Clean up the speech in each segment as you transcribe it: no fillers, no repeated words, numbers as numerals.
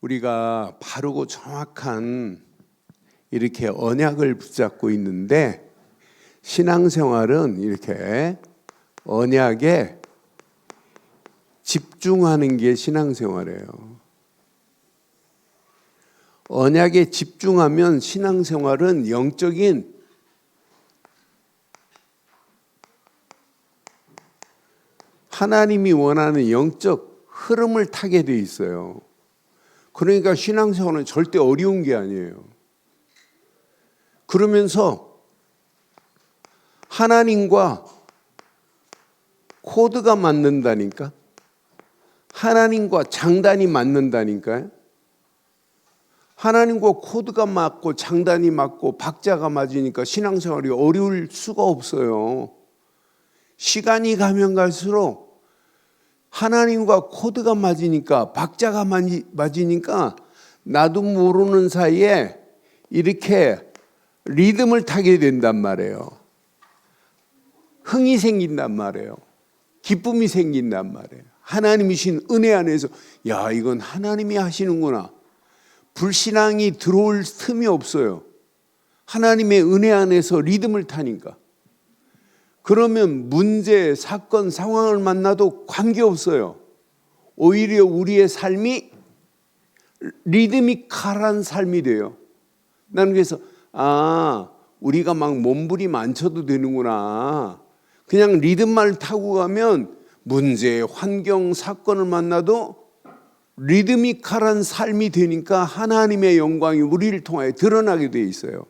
우리가 바르고 정확한 이렇게 언약을 붙잡고 있는데, 신앙생활은 이렇게 언약에 집중하는 게 신앙생활이에요. 언약에 집중하면 신앙생활은 영적인 하나님이 원하는 영적 흐름을 타게 돼 있어요. 그러니까 신앙생활은 절대 어려운 게 아니에요. 그러면서 하나님과 코드가 맞는다니까? 하나님과 장단이 맞는다니까요? 하나님과 코드가 맞고 장단이 맞고 박자가 맞으니까 신앙생활이 어려울 수가 없어요. 시간이 가면 갈수록 하나님과 코드가 맞으니까, 박자가 맞으니까 나도 모르는 사이에 이렇게 리듬을 타게 된단 말이에요. 흥이 생긴단 말이에요. 기쁨이 생긴단 말이에요. 하나님이 신 은혜 안에서 야, 이건 하나님이 하시는구나. 불신앙이 들어올 틈이 없어요. 하나님의 은혜 안에서 리듬을 타니까. 그러면 문제, 사건, 상황을 만나도 관계없어요. 오히려 우리의 삶이 리드미컬한 삶이 돼요. 나는 그래서 우리가 막 몸부림 안 쳐도 되는구나. 그냥 리듬만 타고 가면 문제, 환경, 사건을 만나도 리드미컬한 삶이 되니까 하나님의 영광이 우리를 통하여 드러나게 돼 있어요.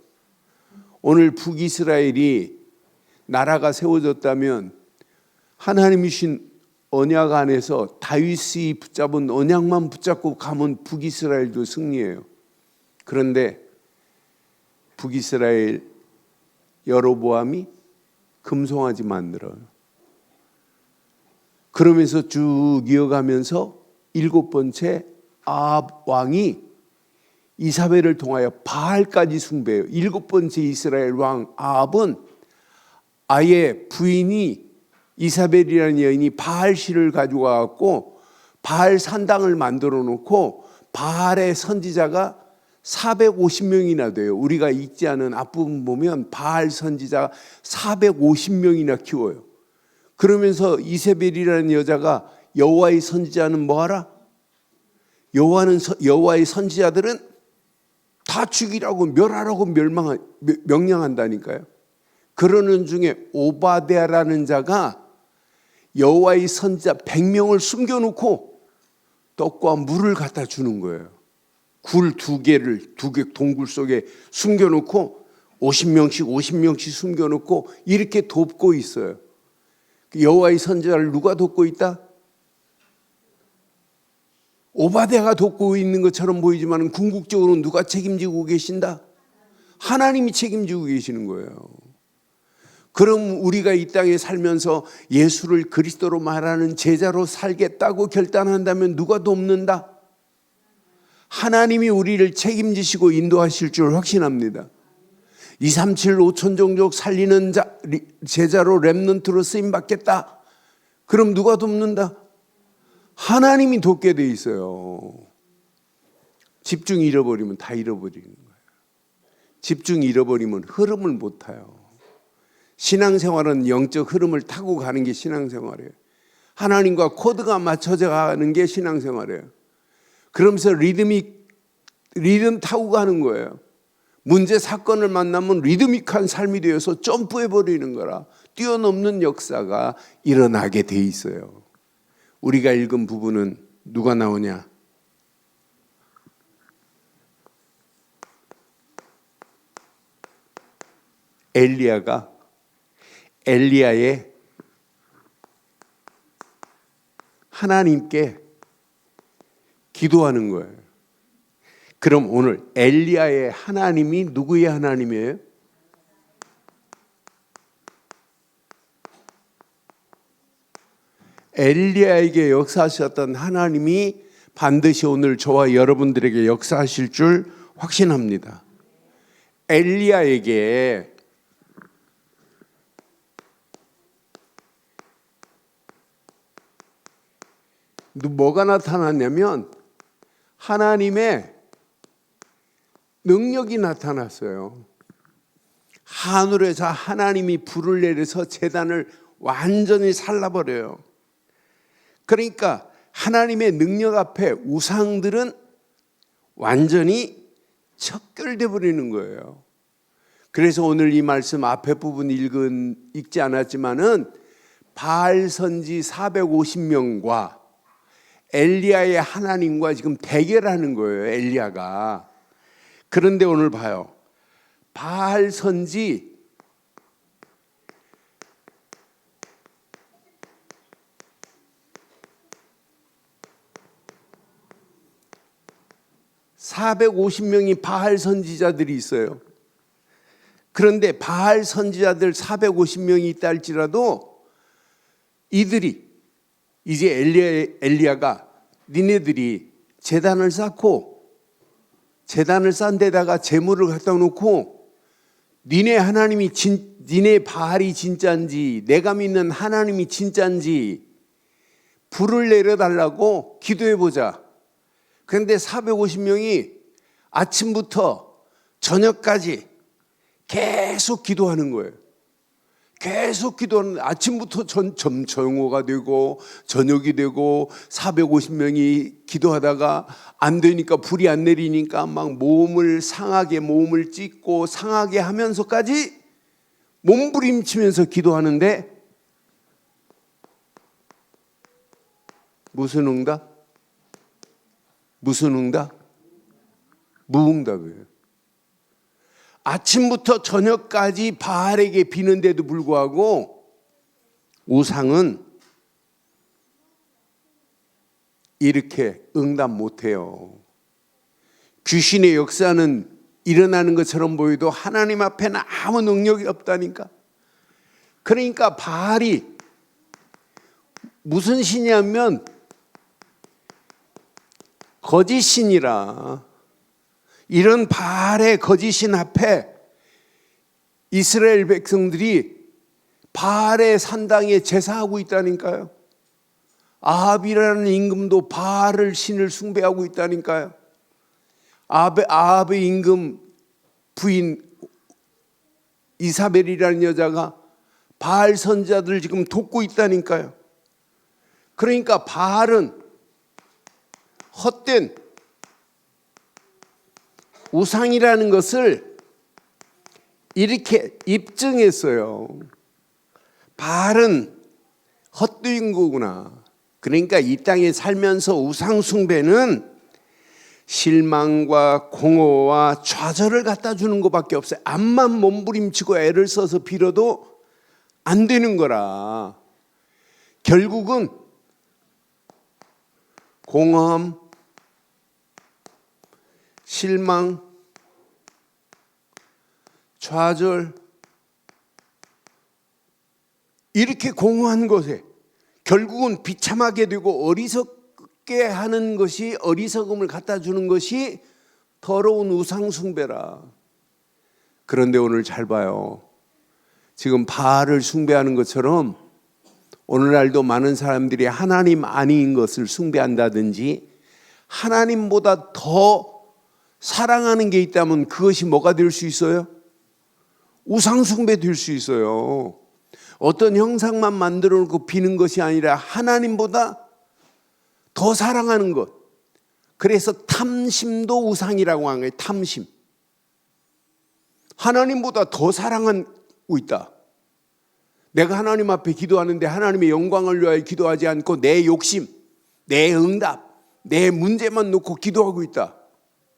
오늘 북이스라엘이 나라가 세워졌다면 하나님이 신 언약 안에서 다윗이 붙잡은 언약만 붙잡고 가면 북이스라엘도 승리해요. 그런데 북이스라엘 여로보암이 금송아지 만들어요. 그러면서 쭉 이어가면서 7번째 아합 왕이 이사벨을 통하여 바알까지 숭배해요. 7번째 이스라엘 왕 아합은 아예 부인이 이사벨이라는 여인이 바알실을 가지고 와갖고 바알 산당을 만들어 놓고 바알의 선지자가 450명이나 돼요. 우리가 읽지 않은 앞부분 보면 바알 선지자가 450명이나 키워요. 그러면서 이세벨이라는 여자가 여호와의 선지자는 뭐하라? 여호와의 선지자들은 다 죽이라고 멸하라고 명령한다니까요. 그러는 중에 오바댜라는 자가 여호와의 선지자 100명을 숨겨놓고 떡과 물을 갖다 주는 거예요. 굴 2개를 2개 동굴 속에 숨겨놓고 50명씩 숨겨놓고 이렇게 돕고 있어요. 여호와의 선지자를 누가 돕고 있다? 오바댜가 돕고 있는 것처럼 보이지만 궁극적으로 누가 책임지고 계신다? 하나님이 책임지고 계시는 거예요. 그럼 우리가 이 땅에 살면서 예수를 그리스도로 말하는 제자로 살겠다고 결단한다면 누가 돕는다? 하나님이 우리를 책임지시고 인도하실 줄 확신합니다. 237 5천 종족 살리는 제자로 렘넌트로 쓰임받겠다. 그럼 누가 돕는다? 하나님이 돕게 돼 있어요. 집중 잃어버리면 다 잃어버리는 거예요. 집중 잃어버리면 흐름을 못 타요. 신앙생활은 영적 흐름을 타고 가는 게 신앙생활이에요. 하나님과 코드가 맞춰져 가는 게 신앙생활이에요. 그러면서 리듬 타고 가는 거예요. 문제 사건을 만나면 리드미컬한 삶이 되어서 점프해버리는 거라 뛰어넘는 역사가 일어나게 돼 있어요. 우리가 읽은 부분은 누가 나오냐? 엘리야가 엘리야의 하나님께 기도하는 거예요. 그럼 오늘 엘리야의 하나님이 누구의 하나님이에요? 엘리야에게 역사하셨던 하나님이 반드시 오늘 저와 여러분들에게 역사하실 줄 확신합니다. 엘리야에게 뭐가 나타났냐면 하나님의 능력이 나타났어요. 하늘에서 하나님이 불을 내려서 제단을 완전히 살라버려요. 그러니까 하나님의 능력 앞에 우상들은 완전히 척결돼 버리는 거예요. 그래서 오늘 이 말씀 앞에 부분 읽지 않았지만은 바알 선지 450명과 엘리야의 하나님과 지금 대결하는 거예요, 엘리야가. 그런데 오늘 봐요. 바알 선지 450명이 바알 선지자들이 있어요. 그런데 바알 선지자들 450명이 있다 할지라도 이들이 이제 엘리야가 니네들이 제단을 쌓고 제단을 쌓은 데다가 제물을 갖다 놓고 니네 바알이 진짜인지 내가 믿는 하나님이 진짜인지 불을 내려달라고 기도해보자. 그런데 450명이 아침부터 저녁까지 계속 기도하는 거예요. 계속 기도하는, 아침부터 정오가 되고 저녁이 되고 450명이 기도하다가 안 되니까, 불이 안 내리니까 막 몸을 찢고 상하게 하면서까지 몸부림치면서 기도하는데 무슨 응답? 무응답이에요. 아침부터 저녁까지 바알에게 비는데도 불구하고 우상은 이렇게 응답 못해요. 귀신의 역사는 일어나는 것처럼 보여도 하나님 앞에는 아무 능력이 없다니까. 그러니까 바알이 무슨 신이냐면 거짓신이라. 이런 바알의 거짓신 앞에 이스라엘 백성들이 바알의 산당에 제사하고 있다니까요. 아합이라는 임금도 바알을 신을 숭배하고 있다니까요. 아합의 임금 부인 이사벨이라는 여자가 바알 선지자들을 지금 돕고 있다니까요. 그러니까 바알은 헛된 우상이라는 것을 이렇게 입증했어요. 바알은 헛된 거구나. 그러니까 이 땅에 살면서 우상 숭배는 실망과 공허와 좌절을 갖다 주는 것밖에 없어요. 암만 몸부림치고 애를 써서 빌어도 안 되는 거라. 결국은 공허함, 실망, 좌절, 이렇게 공허한 것에 결국은 비참하게 되고 어리석게 하는 것이, 어리석음을 갖다 주는 것이 더러운 우상 숭배라. 그런데 오늘 잘 봐요. 지금 바알을 숭배하는 것처럼 오늘날도 많은 사람들이 하나님 아닌 것을 숭배한다든지 하나님보다 더 사랑하는 게 있다면 그것이 뭐가 될 수 있어요? 우상 숭배 될 수 있어요. 어떤 형상만 만들어 놓고 비는 것이 아니라 하나님보다 더 사랑하는 것. 그래서 탐심도 우상이라고 하는 거예요. 탐심. 하나님보다 더 사랑하고 있다. 내가 하나님 앞에 기도하는데 하나님의 영광을 위하여 기도하지 않고 내 욕심, 내 응답, 내 문제만 놓고 기도하고 있다.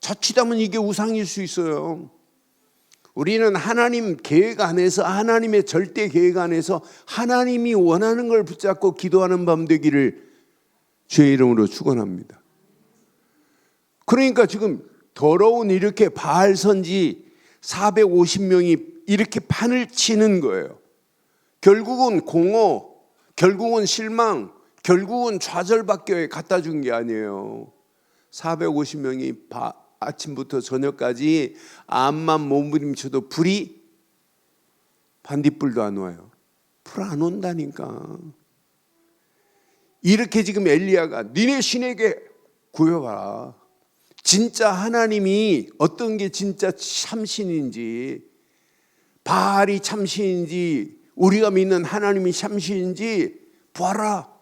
자칫하면 이게 우상일 수 있어요. 우리는 하나님 계획 안에서, 하나님의 절대 계획 안에서 하나님이 원하는 걸 붙잡고 기도하는 밤 되기를 주의 이름으로 축원합니다. 그러니까 지금 더러운 이렇게 바알 선지 450명이 이렇게 판을 치는 거예요. 결국은 공허, 결국은 실망, 결국은 좌절밖에 갖다 준 게 아니에요. 450명이 아침부터 저녁까지 암만 몸부림쳐도 불이 반딧불도 안 와요. 불 안 온다니까. 이렇게 지금 엘리야가 니네 신에게 구해봐라. 진짜 하나님이 어떤 게 진짜 참신인지, 바알이 참신인지, 우리가 믿는 하나님이 참신인지 봐라.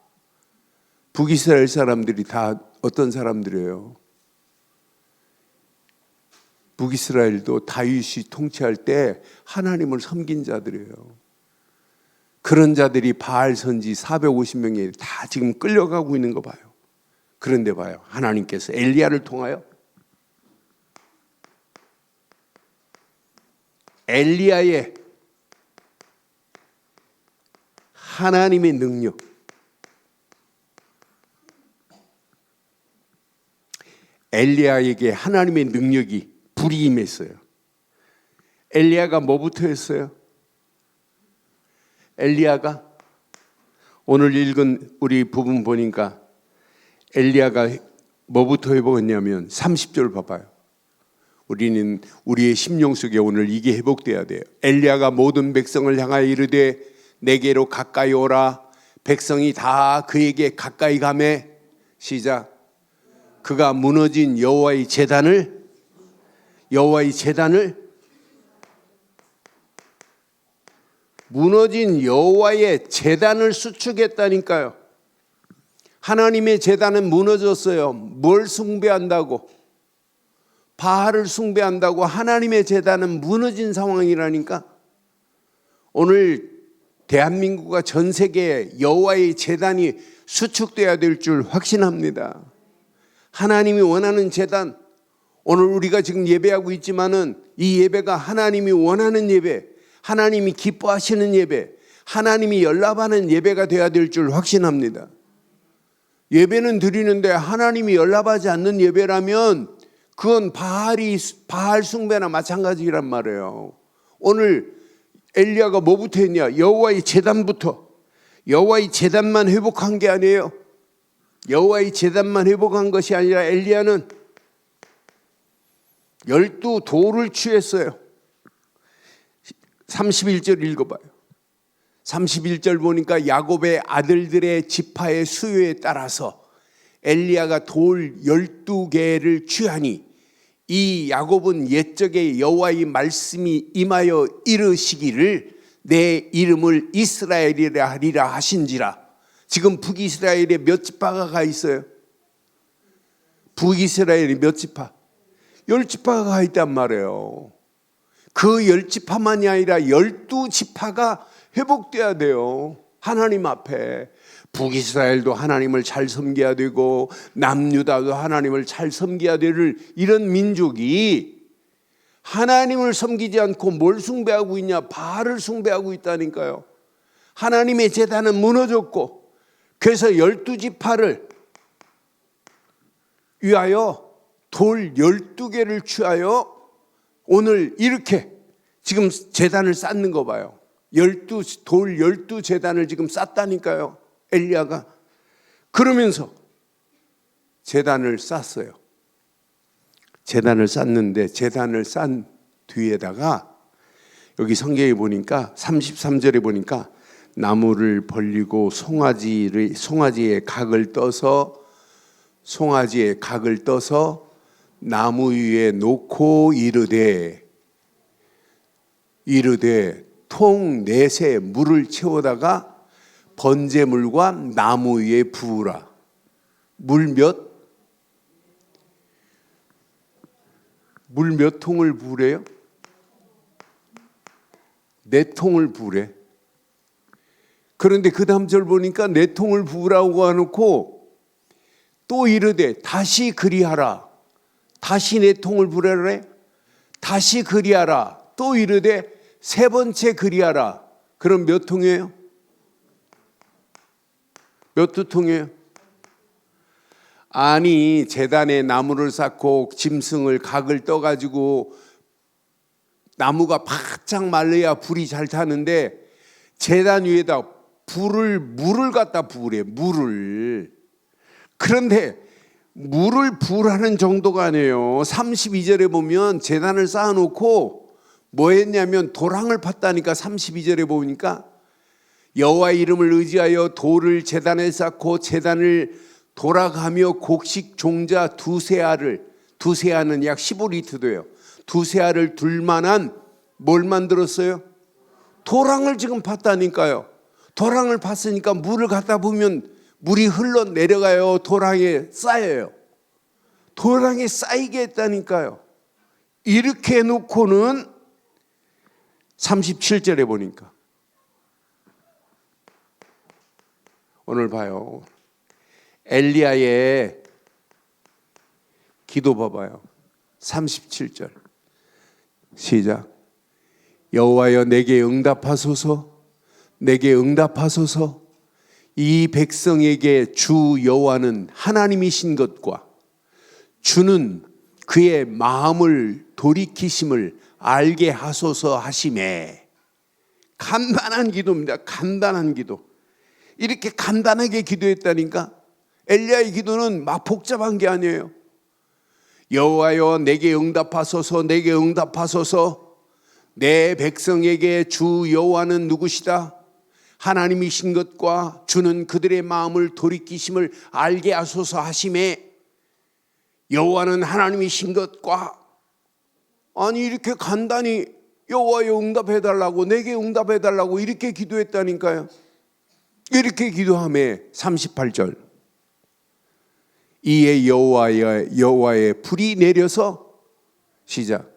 북이스라엘 사람들이 다 어떤 사람들이에요? 북이스라엘도 다윗이 통치할 때 하나님을 섬긴 자들이에요. 그런 자들이 바알 선지 450명이 다 지금 끌려가고 있는 거 봐요. 그런데 봐요, 하나님께서 엘리야를 통하여 엘리야의 하나님의 능력, 엘리야에게 하나님의 능력이 불이 임했어요. 엘리야가 뭐부터 했어요? 엘리야가 오늘 읽은 우리 부분 보니까 엘리야가 뭐부터 회복했냐면 30절 봐봐요. 우리는 우리의 심령 속에 오늘 이게 회복돼야 돼요. 엘리야가 모든 백성을 향하여 이르되 내게로 가까이 오라. 백성이 다 그에게 가까이 가매. 시작. 그가 무너진 여호와의 제단을 무너진 여호와의 제단을 수축했다니까요. 하나님의 제단은 무너졌어요. 뭘 숭배한다고? 바알을 숭배한다고 하나님의 제단은 무너진 상황이라니까. 오늘 대한민국과 전 세계에 여호와의 제단이 수축돼야 될 줄 확신합니다. 하나님이 원하는 제단, 오늘 우리가 지금 예배하고 있지만은 이 예배가 하나님이 원하는 예배, 하나님이 기뻐하시는 예배, 하나님이 연락하는 예배가 되어야 될 줄 확신합니다. 예배는 드리는데 하나님이 연락하지 않는 예배라면 그건 바알 숭배나 마찬가지란 말이에요. 오늘 엘리야가 뭐부터 했냐? 여호와의 제단부터. 여호와의 제단만 회복한 게 아니에요. 여호와의 제단만 회복한 것이 아니라 엘리야는 12돌을 취했어요. 31절 읽어봐요. 31절 보니까 야곱의 아들들의 지파의 수요에 따라서 엘리야가 돌 12개를 취하니 이 야곱은 옛적에 여호와의 말씀이 임하여 이르시기를 내 이름을 이스라엘이라 하리라 하신지라. 지금 북이스라엘에 몇 지파가 가 있어요? 북이스라엘이 몇 지파? 10지파가 가 있단 말이에요. 그 10지파만이 아니라 12지파가 회복돼야 돼요. 하나님 앞에. 북이스라엘도 하나님을 잘 섬겨야 되고 남유다도 하나님을 잘 섬겨야 될 이런 민족이 하나님을 섬기지 않고 뭘 숭배하고 있냐? 바알을 숭배하고 있다니까요. 하나님의 제단은 무너졌고, 그래서 12지파를 위하여 돌 12개를 취하여 오늘 이렇게 지금 제단을 쌓는 거 봐요. 돌 12제단을 지금 쌓다니까요. 엘리야가. 그러면서 제단을 쌓았어요. 제단을 쌓는데 제단을 쌓은 뒤에다가 여기 성경에 보니까 33절에 보니까 나무를 벌리고 송아지의 각을 떠서 나무 위에 놓고 이르되 통 넷에 물을 채우다가 번제물과 나무 위에 부으라. 물 몇 통을 부으래요? 4통을 부으래. 그런데 그 다음 절 보니까 4통을 부으라고 해놓고 또 이르되 다시 그리하라. 다시 4통을 부으래. 다시 그리하라. 또 이르되 3번째 그리하라. 그럼 몇 통이에요? 몇 통이에요? 아니, 제단에 나무를 쌓고 짐승을 각을 떠가지고 나무가 바짝 말라야 불이 잘 타는데 제단 위에다 물을 갖다 부으래. 물을. 그런데 물을 부으라는 정도가 아니에요. 32절에 보면 제단을 쌓아놓고 뭐 했냐면 도랑을 팠다니까. 32절에 보니까 여호와의 이름을 의지하여 돌을 제단에 쌓고 제단을 돌아가며 곡식 종자 2세 알을 두세 알은 약 15리터 돼요. 두세 알을 둘 만한 뭘 만들었어요? 도랑을 지금 팠다니까요. 도랑을 팠으니까 물을 갖다 보면 물이 흘러내려가요. 도랑에 쌓여요. 도랑에 쌓이게 했다니까요. 이렇게 해놓고는 37절에 보니까 오늘 봐요. 엘리야의 기도 봐봐요. 37절 시작. 여호와여 내게 응답하소서, 내게 응답하소서. 이 백성에게 주 여호와는 하나님이신 것과 주는 그의 마음을 돌이키심을 알게 하소서 하시매. 간단한 기도입니다. 간단한 기도. 이렇게 간단하게 기도했다니까. 엘리야의 기도는 막 복잡한 게 아니에요. 여호와여 내게 응답하소서, 내게 응답하소서. 내 백성에게 주 여호와는 누구시다? 하나님이신 것과 주는 그들의 마음을 돌이키심을 알게 하소서 하시매. 여호와는 하나님이신 것과, 아니 이렇게 간단히 여호와여 응답해달라고, 내게 응답해달라고 이렇게 기도했다니까요. 이렇게 기도하며 38절 이에 여호와의 불이 내려서 시작.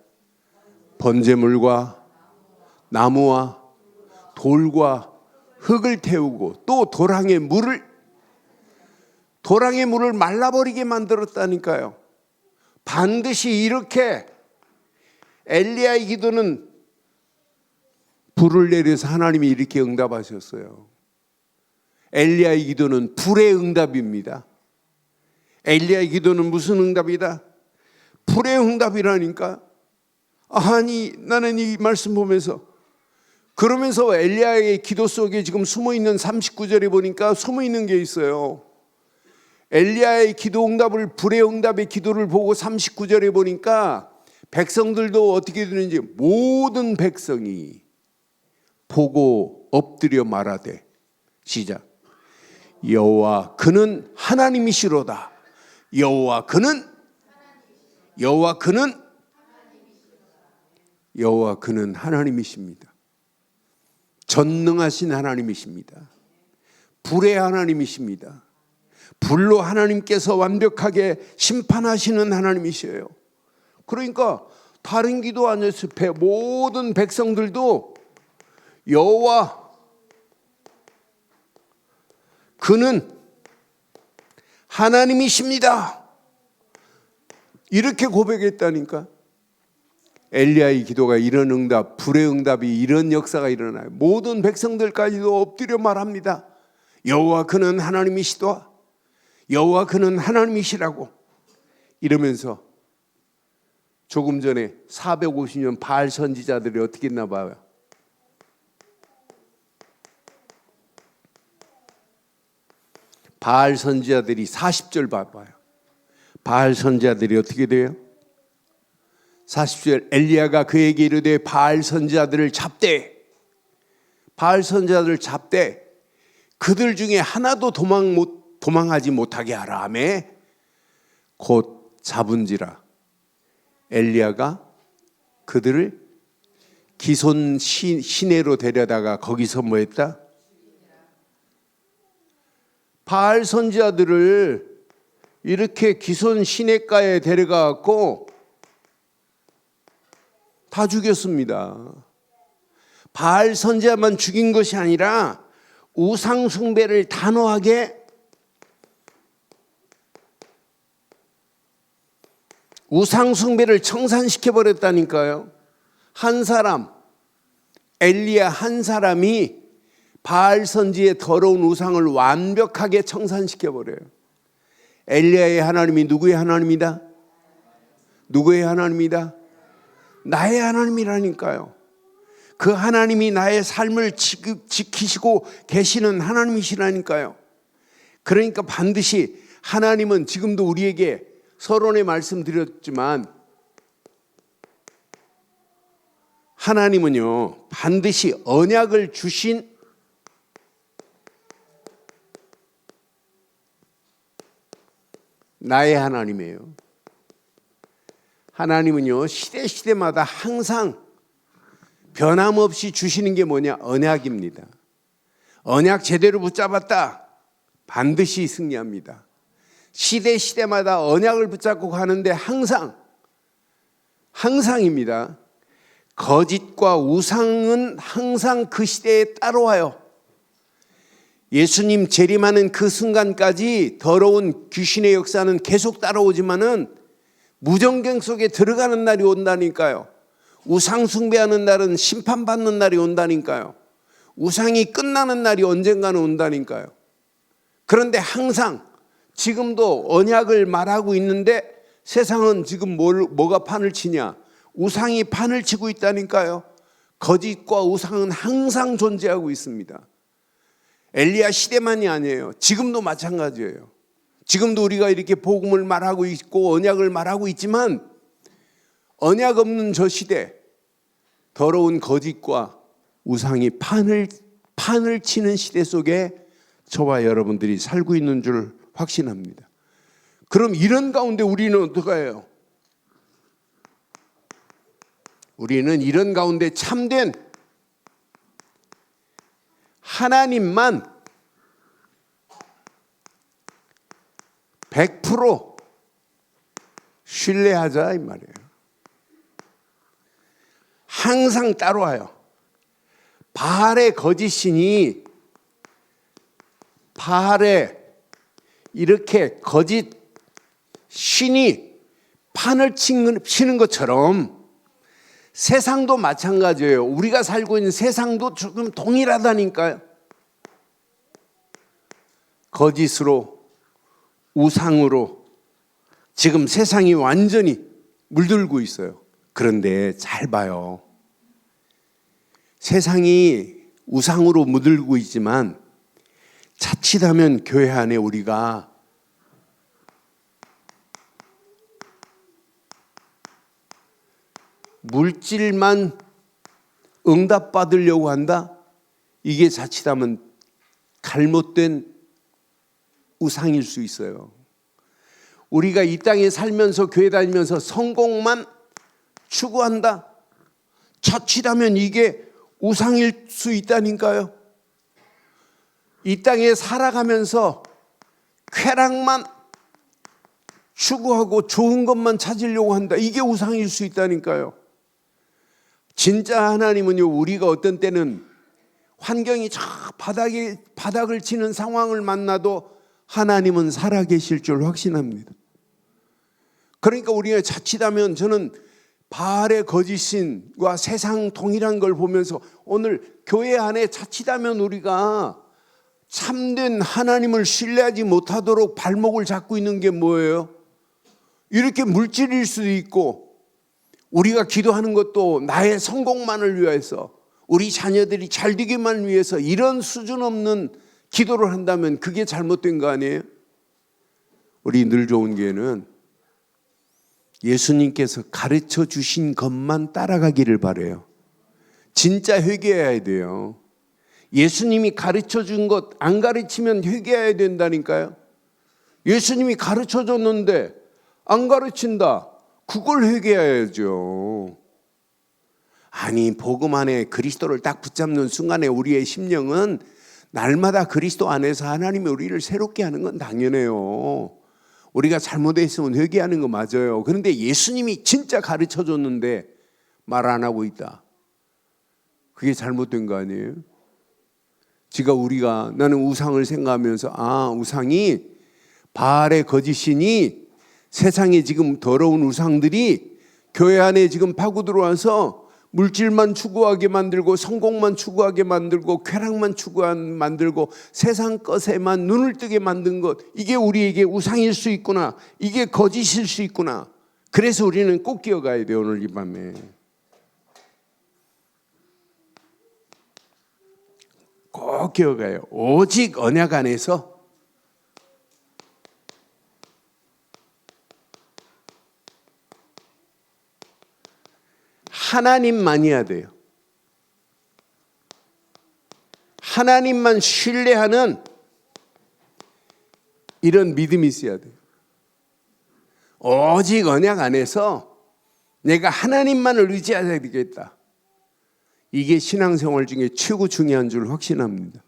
번제물과 나무와 돌과 흙을 태우고 또 도랑의 물을 말라버리게 만들었다니까요. 반드시 이렇게 엘리야의 기도는 불을 내려서 하나님이 이렇게 응답하셨어요. 엘리야의 기도는 불의 응답입니다. 엘리야의 기도는 무슨 응답이다? 불의 응답이라니까. 아니 나는 이 말씀 보면서, 그러면서 엘리야의 기도 속에 지금 숨어있는 39절에 보니까 숨어있는 게 있어요. 엘리야의 기도 응답을, 불의 응답의 기도를 보고 39절에 보니까 백성들도 어떻게 되는지, 모든 백성이 보고 엎드려 말하되 시작. 여호와 그는 하나님이시로다. 여호와 그는 하나님이십니다. 전능하신 하나님이십니다. 불의 하나님이십니다. 불로 하나님께서 완벽하게 심판하시는 하나님이셔요. 그러니까 다른 기도 안 했을 때 모든 백성들도 여호와 그는 하나님이십니다. 이렇게 고백했다니까. 엘리야의 기도가 이런 응답, 불의 응답이 이런 역사가 일어나요. 모든 백성들까지도 엎드려 말합니다. 여호와 그는 하나님이시다. 여호와 그는 하나님이시라고. 이러면서 조금 전에 450년 바알 선지자들이 어떻게 했나 봐요. 바알 선지자들이 40절 봐봐요. 바알 선지자들이 어떻게 돼요? 40절 엘리야가 그에게 이르되 바알 선지자들을 잡되, 바알 선지자들을 잡되 그들 중에 하나도 도망하지 못하게 하라 하며 곧 잡은지라. 엘리야가 그들을 기손 시내로 데려다가 거기서 뭐 했다? 바알 선지자들을 이렇게 기손 시내가에 데려가고 다 죽였습니다. 바알 선지자만 죽인 것이 아니라 우상 숭배를 단호하게, 우상 숭배를 청산시켜 버렸다니까요. 한 사람, 엘리야 한 사람이 바알 선지의 더러운 우상을 완벽하게 청산시켜 버려요. 엘리야의 하나님이 누구의 하나님이다? 누구의 하나님이다? 나의 하나님이라니까요. 그 하나님이 나의 삶을 지키시고 계시는 하나님이시라니까요. 그러니까 반드시 하나님은 지금도 우리에게 서론에 말씀드렸지만 하나님은요 반드시 언약을 주신 나의 하나님이에요. 하나님은요, 시대마다 항상 변함없이 주시는 게 뭐냐? 언약입니다. 언약 제대로 붙잡았다, 반드시 승리합니다. 시대마다 언약을 붙잡고 가는데 항상입니다. 거짓과 우상은 항상 그 시대에 따라와요. 예수님 재림하는 그 순간까지 더러운 귀신의 역사는 계속 따라오지만은 무정경 속에 들어가는 날이 온다니까요. 우상 숭배하는 날은 심판받는 날이 온다니까요. 우상이 끝나는 날이 언젠가는 온다니까요. 그런데 항상 지금도 언약을 말하고 있는데 세상은 지금 뭐가 판을 치냐? 우상이 판을 치고 있다니까요. 거짓과 우상은 항상 존재하고 있습니다. 엘리야 시대만이 아니에요. 지금도 마찬가지예요. 지금도 우리가 이렇게 복음을 말하고 있고 언약을 말하고 있지만 언약 없는 저 시대, 더러운 거짓과 우상이 판을 치는 시대 속에 저와 여러분들이 살고 있는 줄 확신합니다. 그럼 이런 가운데 우리는 어떻게 해요? 우리는 이런 가운데 참된 하나님만 100% 신뢰하자 이 말이에요. 항상 따라와요. 바알의 거짓신이 바알의 이렇게 거짓 신이 판을 치는 것처럼 세상도 마찬가지예요. 우리가 살고 있는 세상도 조금 동일하다니까요. 거짓으로, 우상으로 지금 세상이 완전히 물들고 있어요. 그런데 잘 봐요. 세상이 우상으로 물들고 있지만 자칫하면 교회 안에 우리가 물질만 응답받으려고 한다? 이게 자칫하면 잘못된 우상일 수 있어요. 우리가 이 땅에 살면서 교회 다니면서 성공만 추구한다? 자칫하면 이게 우상일 수 있다니까요. 이 땅에 살아가면서 쾌락만 추구하고 좋은 것만 찾으려고 한다. 이게 우상일 수 있다니까요. 진짜 하나님은요, 우리가 어떤 때는 환경이 저 바닥을 치는 상황을 만나도 하나님은 살아계실 줄 확신합니다. 그러니까 우리가 자칫하면 저는 바알의 거짓신과 세상 동일한 걸 보면서 오늘 교회 안에 자칫하면 우리가 참된 하나님을 신뢰하지 못하도록 발목을 잡고 있는 게 뭐예요? 이렇게 물질일 수도 있고 우리가 기도하는 것도 나의 성공만을 위해서 우리 자녀들이 잘 되기만 위해서 이런 수준 없는 기도를 한다면 그게 잘못된 거 아니에요? 우리 늘 좋은 교회는 예수님께서 가르쳐 주신 것만 따라가기를 바라요. 진짜 회개해야 돼요. 예수님이 가르쳐 준 것 안 가르치면 회개해야 된다니까요. 예수님이 가르쳐 줬는데 안 가르친다. 그걸 회개해야죠. 아니, 복음 안에 그리스도를 딱 붙잡는 순간에 우리의 심령은 날마다 그리스도 안에서 하나님이 우리를 새롭게 하는 건 당연해요. 우리가 잘못했으면 회개하는 거 맞아요. 그런데 예수님이 진짜 가르쳐 줬는데 말 안 하고 있다. 그게 잘못된 거 아니에요? 나는 우상을 생각하면서 우상이 바알의 거짓신이 세상에 지금 더러운 우상들이 교회 안에 지금 파고 들어와서 물질만 추구하게 만들고 성공만 추구하게 만들고 쾌락만 추구하게 만들고 세상 것에만 눈을 뜨게 만든 것, 이게 우리에게 우상일 수 있구나. 이게 거짓일 수 있구나. 그래서 우리는 꼭 기억해야 돼요. 오늘 이 밤에 꼭 기억해요. 오직 언약 안에서 하나님만이어야 돼요. 하나님만 신뢰하는 이런 믿음이 있어야 돼요. 오직 언약 안에서 내가 하나님만을 의지해야 되겠다. 이게 신앙생활 중에 최고 중요한 줄 확신합니다.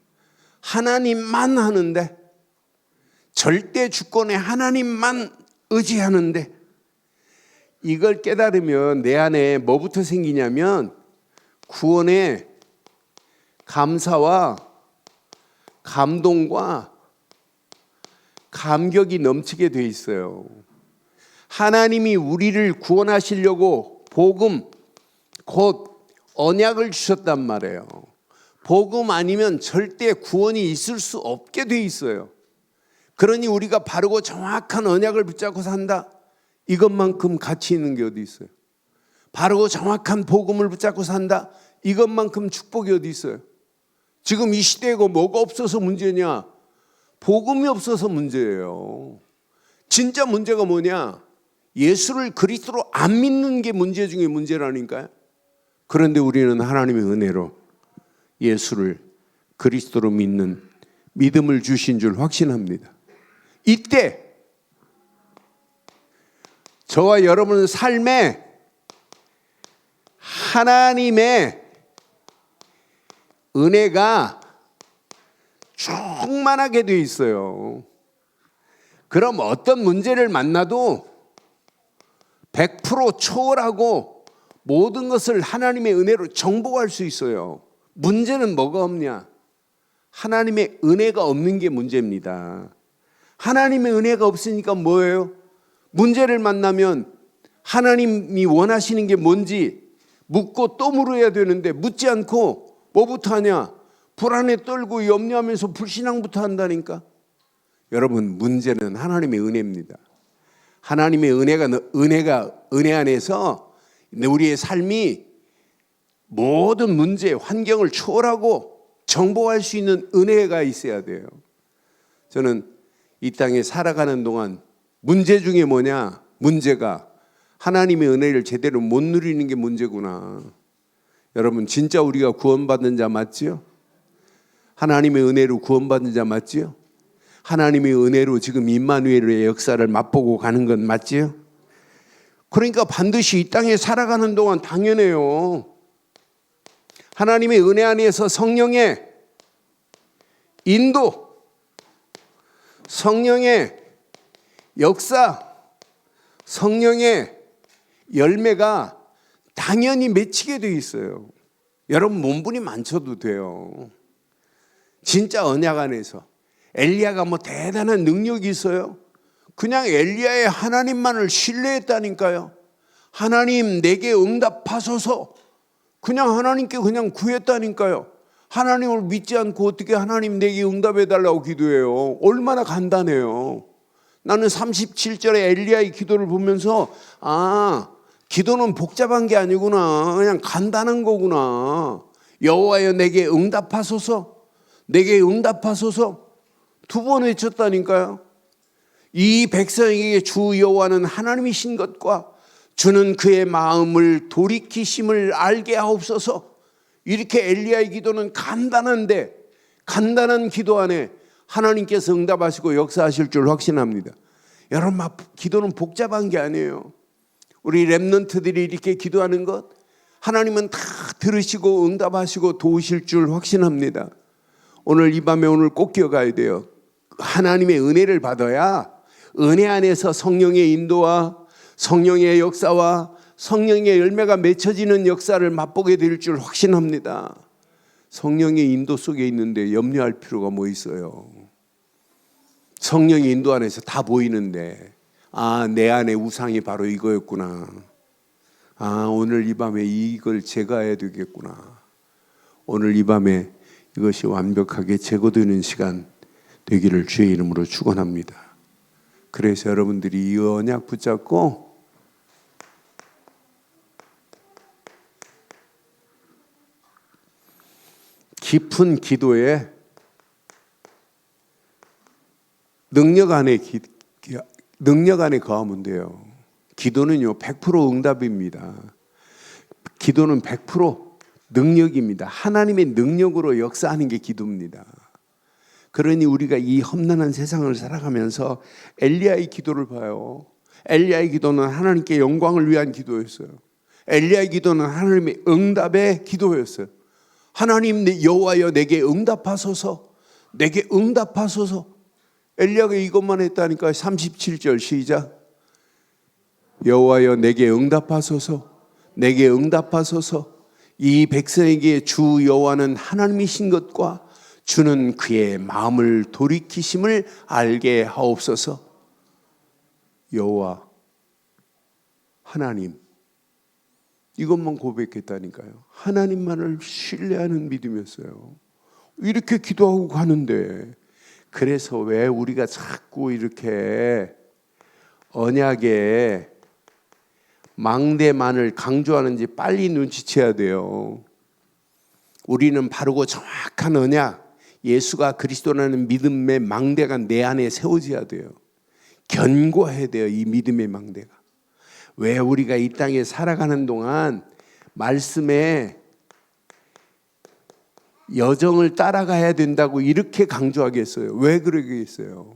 하나님만 하는데, 절대 주권에 하나님만 의지하는데, 이걸 깨달으면 내 안에 뭐부터 생기냐면 구원의 감사와 감동과 감격이 넘치게 돼 있어요. 하나님이 우리를 구원하시려고 복음, 곧 언약을 주셨단 말이에요. 복음 아니면 절대 구원이 있을 수 없게 돼 있어요. 그러니 우리가 바르고 정확한 언약을 붙잡고 산다. 이것만큼 가치 있는 게 어디 있어요? 바르고 정확한 복음을 붙잡고 산다. 이것만큼 축복이 어디 있어요? 지금 이 시대가 뭐가 없어서 문제냐? 복음이 없어서 문제예요. 진짜 문제가 뭐냐? 예수를 그리스도로 안 믿는 게 문제 중에 문제라니까요. 그런데 우리는 하나님의 은혜로 예수를 그리스도로 믿는 믿음을 주신 줄 확신합니다. 이때 저와 여러분 삶에 하나님의 은혜가 충만하게 돼 있어요. 그럼 어떤 문제를 만나도 100% 초월하고 모든 것을 하나님의 은혜로 정복할 수 있어요. 문제는 뭐가 없냐? 하나님의 은혜가 없는 게 문제입니다. 하나님의 은혜가 없으니까 뭐예요? 문제를 만나면 하나님이 원하시는 게 뭔지 묻고 또 물어야 되는데 묻지 않고 뭐부터 하냐? 불안에 떨고 염려하면서 불신앙부터 한다니까. 여러분, 문제는 하나님의 은혜입니다. 하나님의 은혜 안에서 우리의 삶이 모든 문제, 환경을 초월하고 정복할 수 있는 은혜가 있어야 돼요. 저는 이 땅에 살아가는 동안 문제 중에 뭐냐? 문제가 하나님의 은혜를 제대로 못 누리는 게 문제구나. 여러분, 진짜 우리가 구원받는 자 맞지요? 하나님의 은혜로 구원받는 자 맞지요? 하나님의 은혜로 지금 임마누엘의 역사를 맛보고 가는 건 맞지요? 그러니까 반드시 이 땅에 살아가는 동안 당연해요. 하나님의 은혜 안에서 성령의 인도, 성령의 역사, 성령의 열매가 당연히 맺히게 돼 있어요. 여러분, 몸부림 많쳐도 돼요. 진짜 언약 안에서 엘리야가 뭐 대단한 능력이 있어요? 그냥 엘리야의 하나님만을 신뢰했다니까요. 하나님 내게 응답하소서. 그냥 하나님께 그냥 구했다니까요. 하나님을 믿지 않고 어떻게 하나님 내게 응답해달라고 기도해요? 얼마나 간단해요. 나는 37절에 엘리야의 기도를 보면서 기도는 복잡한 게 아니구나. 그냥 간단한 거구나. 여호와여 내게 응답하소서. 내게 응답하소서. 2번 외쳤다니까요. 이 백성에게 주 여호와는 하나님이신 것과 주는 그의 마음을 돌이키심을 알게 하옵소서. 이렇게 엘리야의 기도는 간단한데 간단한 기도 안에 하나님께서 응답하시고 역사하실 줄 확신합니다. 여러분, 기도는 복잡한 게 아니에요. 우리 렘넌트들이 이렇게 기도하는 것 하나님은 다 들으시고 응답하시고 도우실 줄 확신합니다. 오늘 이 밤에 오늘 꼭 기억해야 돼요. 하나님의 은혜를 받아야 은혜 안에서 성령의 인도와 성령의 역사와 성령의 열매가 맺혀지는 역사를 맛보게 될 줄 확신합니다. 성령의 인도 속에 있는데 염려할 필요가 뭐 있어요? 성령의 인도 안에서 다 보이는데 내 안에 우상이 바로 이거였구나. 오늘 이 밤에 이걸 제거해야 되겠구나. 오늘 이 밤에 이것이 완벽하게 제거되는 시간 되기를 주의 이름으로 축원합니다. 그래서 여러분들이 이 언약 붙잡고 깊은 기도에 능력 안에 거하면 돼요. 기도는요 100% 응답입니다. 기도는 100% 능력입니다. 하나님의 능력으로 역사하는 게 기도입니다. 그러니 우리가 이 험난한 세상을 살아가면서 엘리야의 기도를 봐요. 엘리야의 기도는 하나님께 영광을 위한 기도였어요. 엘리야의 기도는 하나님의 응답의 기도였어요. 하나님 여호와여 내게 응답하소서, 내게 응답하소서. 엘리야가 이것만 했다니까. 37절 시작. 여호와여 내게 응답하소서, 내게 응답하소서. 이 백성에게 주 여호와는 하나님이신 것과 주는 그의 마음을 돌이키심을 알게 하옵소서. 여호와 하나님, 이것만 고백했다니까요. 하나님만을 신뢰하는 믿음이었어요. 이렇게 기도하고 가는데, 그래서 왜 우리가 자꾸 이렇게 언약에 망대만을 강조하는지 빨리 눈치채야 돼요. 우리는 바르고 정확한 언약, 예수가 그리스도라는 믿음의 망대가 내 안에 세워져야 돼요. 견고해야 돼요, 이 믿음의 망대가. 왜 우리가 이 땅에 살아가는 동안 말씀에 여정을 따라가야 된다고 이렇게 강조하겠어요? 왜 그러겠어요?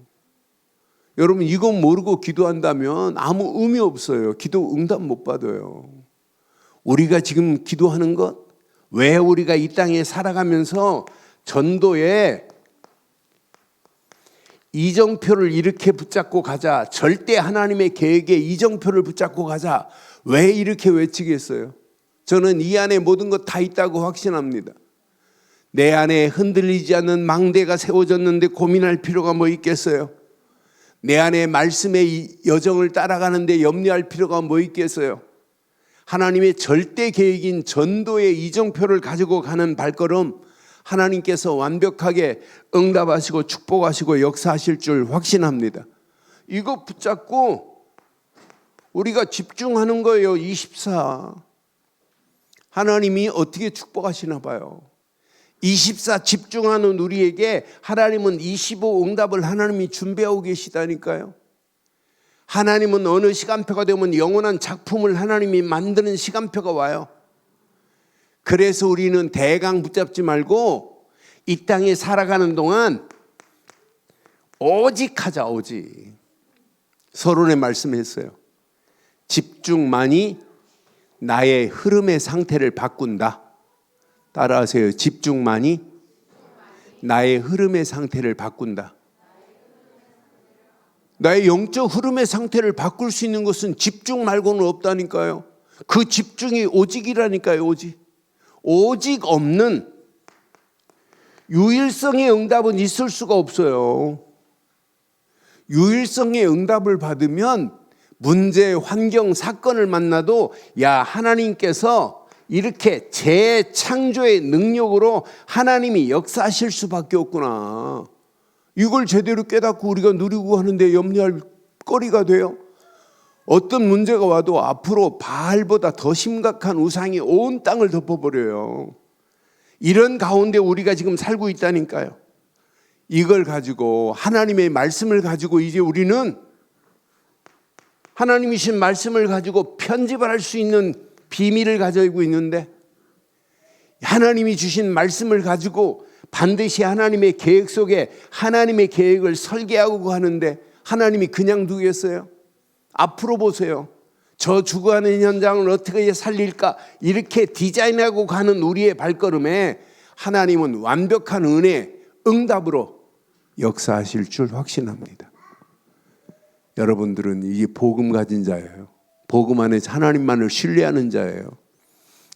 여러분, 이거 모르고 기도한다면 아무 의미 없어요. 기도 응답 못 받아요. 우리가 지금 기도하는 것, 왜 우리가 이 땅에 살아가면서 전도에 이정표를 이렇게 붙잡고 가자, 절대 하나님의 계획에 이정표를 붙잡고 가자, 왜 이렇게 외치겠어요? 저는 이 안에 모든 것 다 있다고 확신합니다. 내 안에 흔들리지 않는 망대가 세워졌는데 고민할 필요가 뭐 있겠어요? 내 안에 말씀의 여정을 따라가는데 염려할 필요가 뭐 있겠어요? 하나님의 절대 계획인 전도의 이정표를 가지고 가는 발걸음, 하나님께서 완벽하게 응답하시고 축복하시고 역사하실 줄 확신합니다. 이거 붙잡고 우리가 집중하는 거예요. 24. 하나님이 어떻게 축복하시나 봐요. 24 집중하는 우리에게 하나님은 25 응답을 하나님이 준비하고 계시다니까요. 하나님은 어느 시간표가 되면 영원한 작품을 하나님이 만드는 시간표가 와요. 그래서 우리는 대강 붙잡지 말고 이 땅에 살아가는 동안 오직 하자, 오직. 서론에 말씀했어요. 집중만이 나의 흐름의 상태를 바꾼다. 따라하세요. 집중만이 나의 흐름의 상태를 바꾼다. 나의 영적 흐름의 상태를 바꿀 수 있는 것은 집중 말고는 없다니까요. 그 집중이 오직이라니까요. 오직 없는 유일성의 응답은 있을 수가 없어요. 유일성의 응답을 받으면 문제, 환경, 사건을 만나도 야, 하나님께서 이렇게 재창조의 능력으로 하나님이 역사하실 수밖에 없구나. 이걸 제대로 깨닫고 우리가 누리고 하는데 염려할 거리가 돼요. 어떤 문제가 와도 앞으로 바알보다 더 심각한 우상이 온 땅을 덮어버려요. 이런 가운데 우리가 지금 살고 있다니까요. 이걸 가지고, 하나님의 말씀을 가지고 이제 우리는 하나님이신 말씀을 가지고 편집을 할 수 있는 비밀을 가지고 있는데, 하나님이 주신 말씀을 가지고 반드시 하나님의 계획 속에 하나님의 계획을 설계하고 하는데 하나님이 그냥 두겠어요? 앞으로 보세요. 저 죽어가는 현장을 어떻게 살릴까, 이렇게 디자인하고 가는 우리의 발걸음에 하나님은 완벽한 은혜, 응답으로 역사하실 줄 확신합니다. 여러분들은 이 복음 가진 자예요. 복음 안에서 하나님만을 신뢰하는 자예요.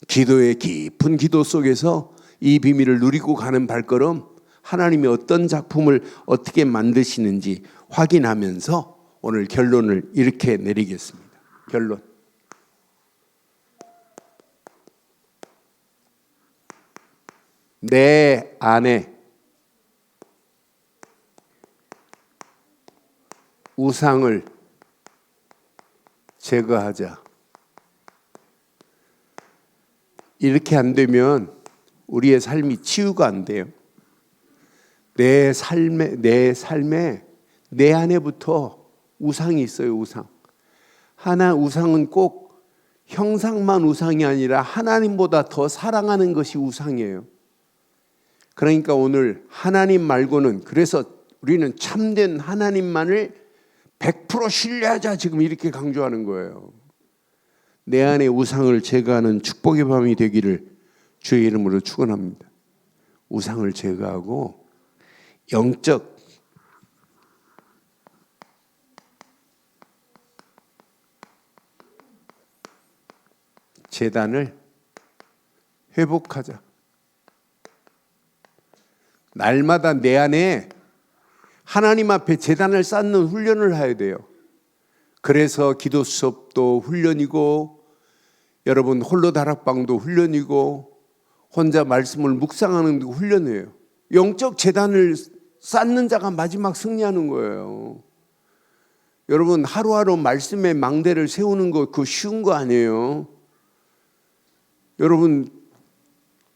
기도의 깊은 기도 속에서 이 비밀을 누리고 가는 발걸음, 하나님이 어떤 작품을 어떻게 만드시는지 확인하면서 오늘 결론을 이렇게 내리겠습니다. 결론. 내 안에 우상을 제거하자. 이렇게 안 되면 우리의 삶이 치유가 안 돼요. 내 삶에 내 안에부터 우상이 있어요. 우상은 꼭 형상만 우상이 아니라 하나님보다 더 사랑하는 것이 우상이에요. 그러니까 오늘 하나님 말고는, 그래서 우리는 참된 하나님만을 100% 신뢰하자, 지금 이렇게 강조하는 거예요. 내 안에 우상을 제거하는 축복의 밤이 되기를 주의 이름으로 축원합니다. 우상을 제거하고 영적 재단을 회복하자. 날마다 내 안에 하나님 앞에 재단을 쌓는 훈련을 해야 돼요. 그래서 기도 수업도 훈련이고, 여러분 홀로 다락방도 훈련이고, 혼자 말씀을 묵상하는 데 훈련이에요. 영적 재단을 쌓는 자가 마지막 승리하는 거예요. 여러분 하루하루 말씀의 망대를 세우는 거 그거 쉬운 거 아니에요. 여러분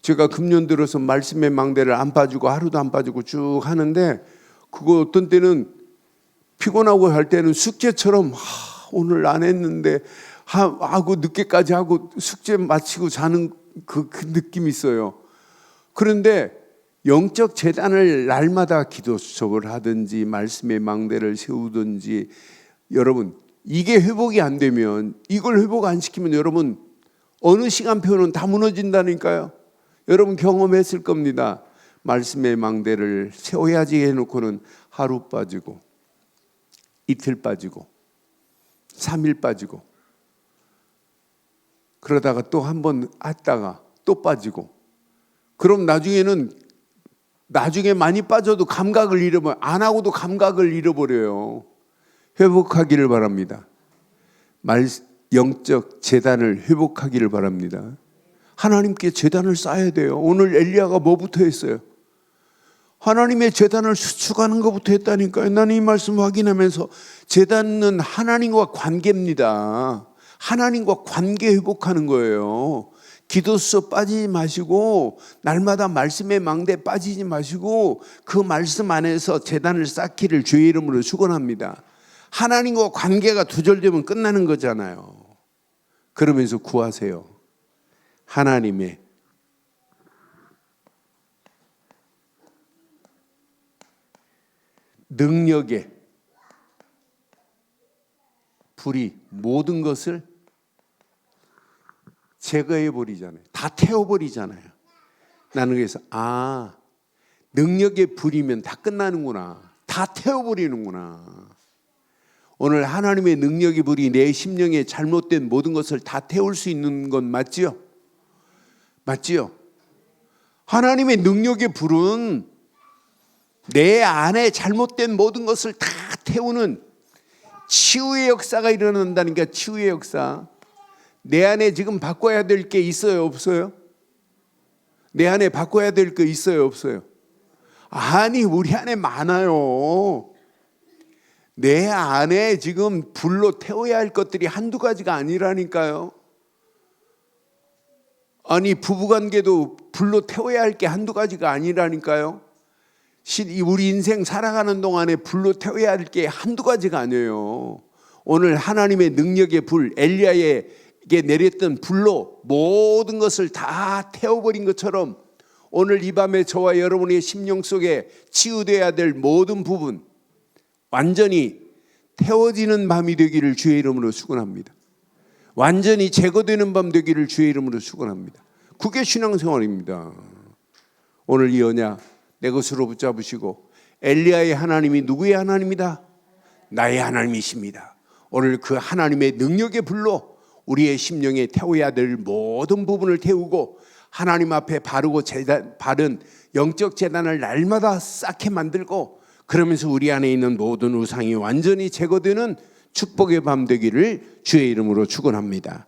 제가 금년 들어서 말씀의 망대를 안 빠지고 하루도 안 빠지고 쭉 하는데, 그거 어떤 때는 피곤하고 할 때는 숙제처럼 오늘 안 했는데 하고 늦게까지 하고 숙제 마치고 자는 그 느낌이 있어요. 그런데 영적 재단을 날마다 기도 수첩을 하든지 말씀의 망대를 세우든지, 여러분 이게 회복이 안 되면, 이걸 회복 안 시키면 여러분 어느 시간표는 다 무너진다니까요. 여러분 경험했을 겁니다. 말씀의 망대를 세워야지 해놓고는 하루 빠지고 이틀 빠지고 3일 빠지고, 그러다가 또 한 번 했다가 또 빠지고, 그럼 나중에 많이 빠져도 감각을 잃어버려요. 안 하고도 감각을 잃어버려요. 회복하기를 바랍니다. 영적 재단을 회복하기를 바랍니다. 하나님께 재단을 쌓아야 돼요. 오늘 엘리야가 뭐부터 했어요? 하나님의 재단을 수축하는 것부터 했다니까요. 나는 이 말씀 확인하면서 재단은 하나님과 관계입니다. 하나님과 관계 회복하는 거예요. 기도 수업 빠지지 마시고, 날마다 말씀의 망대 빠지지 마시고, 그 말씀 안에서 재단을 쌓기를 주의 이름으로 축원합니다. 하나님과 관계가 두절되면 끝나는 거잖아요. 그러면서 구하세요. 하나님의 능력의 불이 모든 것을 제거해 버리잖아요. 다 태워버리잖아요. 나는 그래서 능력의 불이면 다 끝나는구나. 다 태워버리는구나. 오늘 하나님의 능력의 불이 내 심령에 잘못된 모든 것을 다 태울 수 있는 건 맞지요? 맞지요? 하나님의 능력의 불은 내 안에 잘못된 모든 것을 다 태우는 치유의 역사가 일어난다니까. 치유의 역사. 내 안에 지금 바꿔야 될 게 있어요, 없어요? 내 안에 바꿔야 될 게 있어요, 없어요? 아니, 우리 안에 많아요. 내 안에 지금 불로 태워야 할 것들이 한두 가지가 아니라니까요. 아니, 부부관계도 불로 태워야 할 게 한두 가지가 아니라니까요. 우리 인생 살아가는 동안에 불로 태워야 할 게 한두 가지가 아니에요. 오늘 하나님의 능력의 불, 엘리야에게 내렸던 불로 모든 것을 다 태워버린 것처럼, 오늘 이 밤에 저와 여러분의 심령 속에 치유돼야 될 모든 부분 완전히 태워지는 밤이 되기를 주의 이름으로 축원합니다. 완전히 제거되는 밤 되기를 주의 이름으로 축원합니다. 그게 신앙생활입니다. 오늘 이 언약 내 것으로 붙잡으시고, 엘리야의 하나님이 누구의 하나님이다? 나의 하나님이십니다. 오늘 그 하나님의 능력의 불로 우리의 심령에 태워야 될 모든 부분을 태우고, 하나님 앞에 바른 영적 재단을 날마다 쌓게 만들고, 그러면서 우리 안에 있는 모든 우상이 완전히 제거되는 축복의 밤 되기를 주의 이름으로 축원합니다.